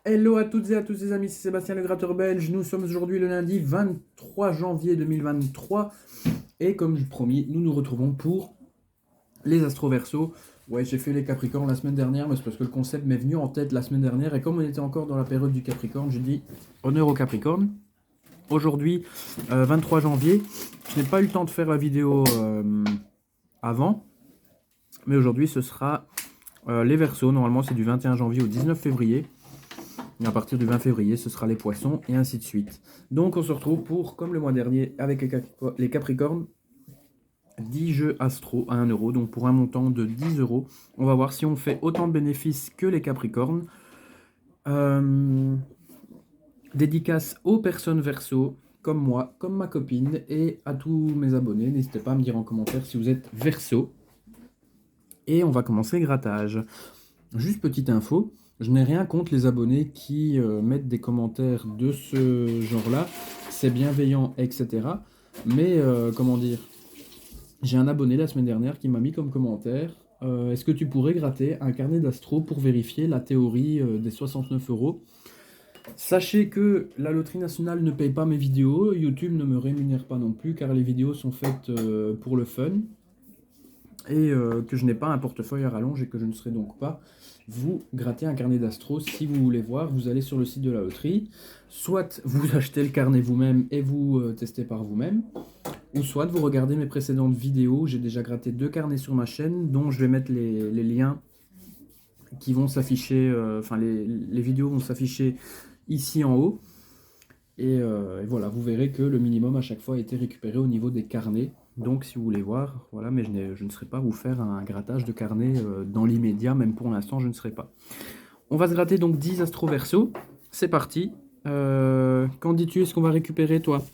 Hello à toutes et à tous les amis, c'est Sébastien le gratteur belge. Nous sommes aujourd'hui le lundi 23 janvier 2023 et comme promis, nous nous retrouvons pour les Astro Verseau. Ouais, j'ai fait les Capricornes la semaine dernière, mais c'est parce que le concept m'est venu en tête la semaine dernière et comme on était encore dans la période du Capricorne, je dis honneur au Capricorne. Aujourd'hui, 23 janvier, je n'ai pas eu le temps de faire la vidéo avant, mais aujourd'hui ce sera les Verseaux. Normalement, c'est du 21 janvier au 19 février. Et à partir du 20 février, ce sera les poissons et ainsi de suite. Donc on se retrouve pour, comme le mois dernier, avec les Capricornes, 10 jeux Astro à 1 euro. Donc pour un montant de 10 euros, on va voir si on fait autant de bénéfices que les Capricornes. Dédicace aux personnes Verseau, comme moi, comme ma copine, et à tous mes abonnés. N'hésitez pas à me dire en commentaire si vous êtes Verseau. Et on va commencer grattage. Juste petite info, je n'ai rien contre les abonnés qui mettent des commentaires de ce genre-là. C'est bienveillant, etc. Mais, comment dire, j'ai un abonné la semaine dernière qui m'a mis comme commentaire est-ce que tu pourrais gratter un carnet d'astro pour vérifier la théorie des 69 euros? Sachez que la loterie nationale ne paye pas mes vidéos, YouTube ne me rémunère pas non plus car les vidéos sont faites pour le fun et que je n'ai pas un portefeuille à rallonge et que je ne serai donc pas vous gratter un carnet d'astro. Si vous voulez voir, vous allez sur le site de la loterie, soit vous achetez le carnet vous-même et vous testez par vous-même, ou soit vous regardez mes précédentes vidéos. J'ai déjà gratté 2 carnets sur ma chaîne, dont je vais mettre les liens qui vont s'afficher, enfin les vidéos vont s'afficher ici en haut. Et voilà, vous verrez que le minimum à chaque fois a été récupéré au niveau des carnets. Donc si vous voulez voir, voilà, mais je ne serai pas vous faire un grattage de carnet dans l'immédiat, même pour l'instant je ne serai pas. On va se gratter donc 10 Astro Verseau, c'est parti. Qu'en dis-tu, est-ce qu'on va récupérer toi?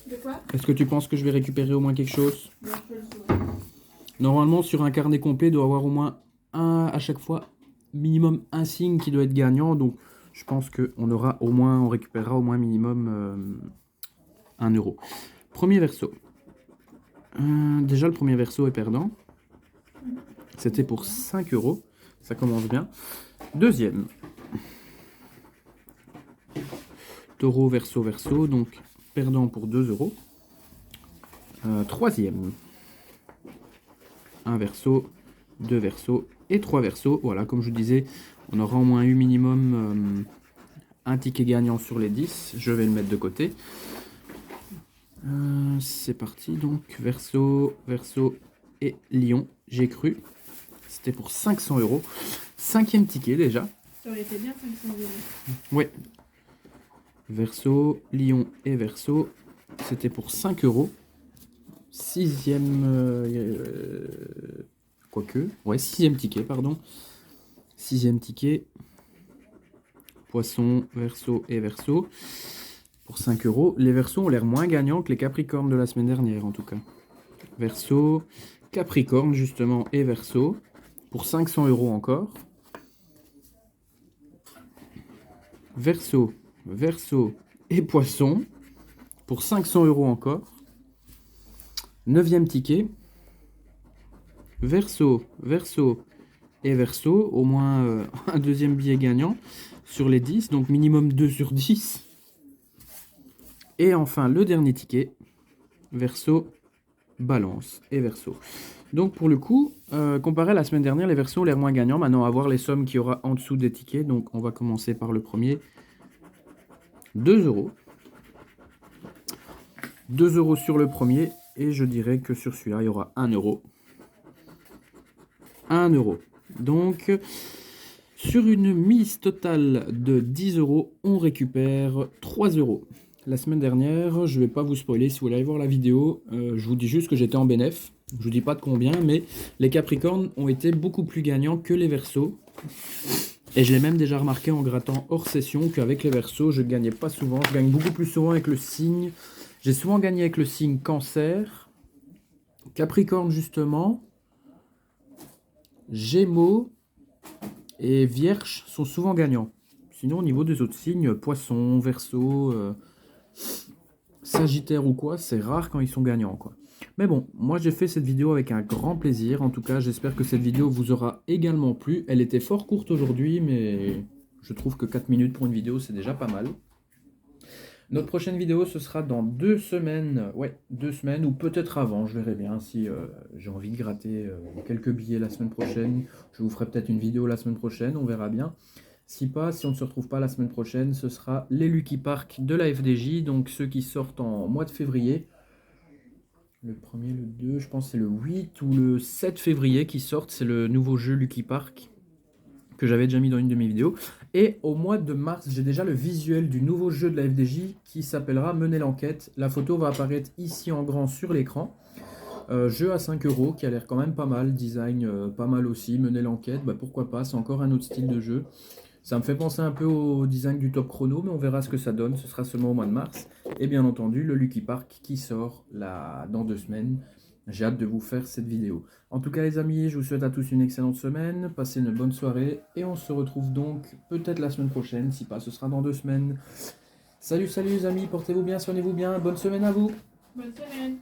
De quoi? Est-ce que tu penses que je vais récupérer au moins quelque chose? Non, je peux le sauver. Normalement sur un carnet complet, il doit y avoir au moins un à chaque fois, minimum un signe qui doit être gagnant, donc je pense qu'on aura au moins, on récupérera au moins minimum 1 euro. Premier verso. Déjà, le premier verso est perdant. C'était pour 5 euros. Ça commence bien. Deuxième. Taureau, verso, verso. Donc, perdant pour 2 euros. Troisième. Un verso, 2 versos et 3 versos. Voilà, comme je vous disais, on aura au moins eu minimum un ticket gagnant sur les 10. Je vais le mettre de côté. C'est parti, donc verso, verso et lion, j'ai cru. C'était pour 500 euros. Cinquième ticket déjà. Ça aurait été bien 500 euros. Ouais. Verso, lion et verso. C'était pour 5 euros. Sixième. Quoique. Ouais, sixième ticket, pardon. Sixième ticket. Poisson, verso et verso. Pour 5 euros. Les versos ont l'air moins gagnants que les capricornes de la semaine dernière, en tout cas. Verso, capricorne, justement, et verso. Pour 500 euros encore. Verso, verso et poisson. Pour 500 euros encore. Neuvième ticket. Verso, verso et verso. Au moins un deuxième billet gagnant sur les 10. Donc minimum 2 sur 10. Et enfin, le dernier ticket, verso, balance et verso. Donc pour le coup, comparé à la semaine dernière, les versos ont l'air moins gagnants. Maintenant, on va voir les sommes qu'il y aura en dessous des tickets. Donc on va commencer par le premier. 2 euros. 2 euros sur le premier. Et je dirais que sur celui-là, il y aura 1 euro. 1 euro. Donc, sur une mise totale de 10 euros, on récupère 3 euros. La semaine dernière, je ne vais pas vous spoiler si vous voulez aller voir la vidéo, je vous dis juste que j'étais en bénéf, je ne vous dis pas de combien, mais les Capricornes ont été beaucoup plus gagnants que les Verseaux. Et je l'ai même déjà remarqué en grattant hors session qu'avec les Verseaux, je ne gagnais pas souvent, je gagne beaucoup plus souvent avec le signe. J'ai souvent gagné avec le signe Cancer, Capricorne justement, Gémeaux et Vierge sont souvent gagnants. Sinon au niveau des autres signes, Poisson, Verseau... Sagittaire ou quoi, c'est rare quand ils sont gagnants, quoi. Mais bon, moi j'ai fait cette vidéo avec un grand plaisir. En tout cas, j'espère que cette vidéo vous aura également plu. Elle était fort courte aujourd'hui, mais Je trouve que 4 minutes pour une vidéo, c'est déjà pas mal. Notre prochaine vidéo, ce sera dans 2 semaines. Ouais, 2 semaines, ou peut-être avant, je verrai bien si j'ai envie de gratter quelques billets la semaine prochaine. Je vous ferai peut-être une vidéo la semaine prochaine, on verra bien. Si pas, si on ne se retrouve pas la semaine prochaine, ce sera les Lucky Park de la FDJ, donc ceux qui sortent en mois de février. Le premier, le 2, je pense que c'est le 8 ou le 7 février qui sortent, c'est le nouveau jeu Lucky Park que j'avais déjà mis dans une de mes vidéos. Et au mois de mars, j'ai déjà le visuel du nouveau jeu de la FDJ qui s'appellera Mener l'enquête. La photo va apparaître ici en grand sur l'écran. Jeu à 5 € qui a l'air quand même pas mal, design pas mal aussi, Mener l'enquête, bah pourquoi pas, c'est encore un autre style de jeu. Ça me fait penser un peu au design du Top Chrono, mais on verra ce que ça donne, ce sera seulement au mois de mars. Et bien entendu, le Lucky Park qui sort là, dans 2 semaines. J'ai hâte de vous faire cette vidéo. En tout cas les amis, je vous souhaite à tous une excellente semaine, passez une bonne soirée, et on se retrouve donc peut-être la semaine prochaine, si pas ce sera dans 2 semaines. Salut les amis, portez-vous bien, soignez-vous bien, bonne semaine à vous. Bonne semaine.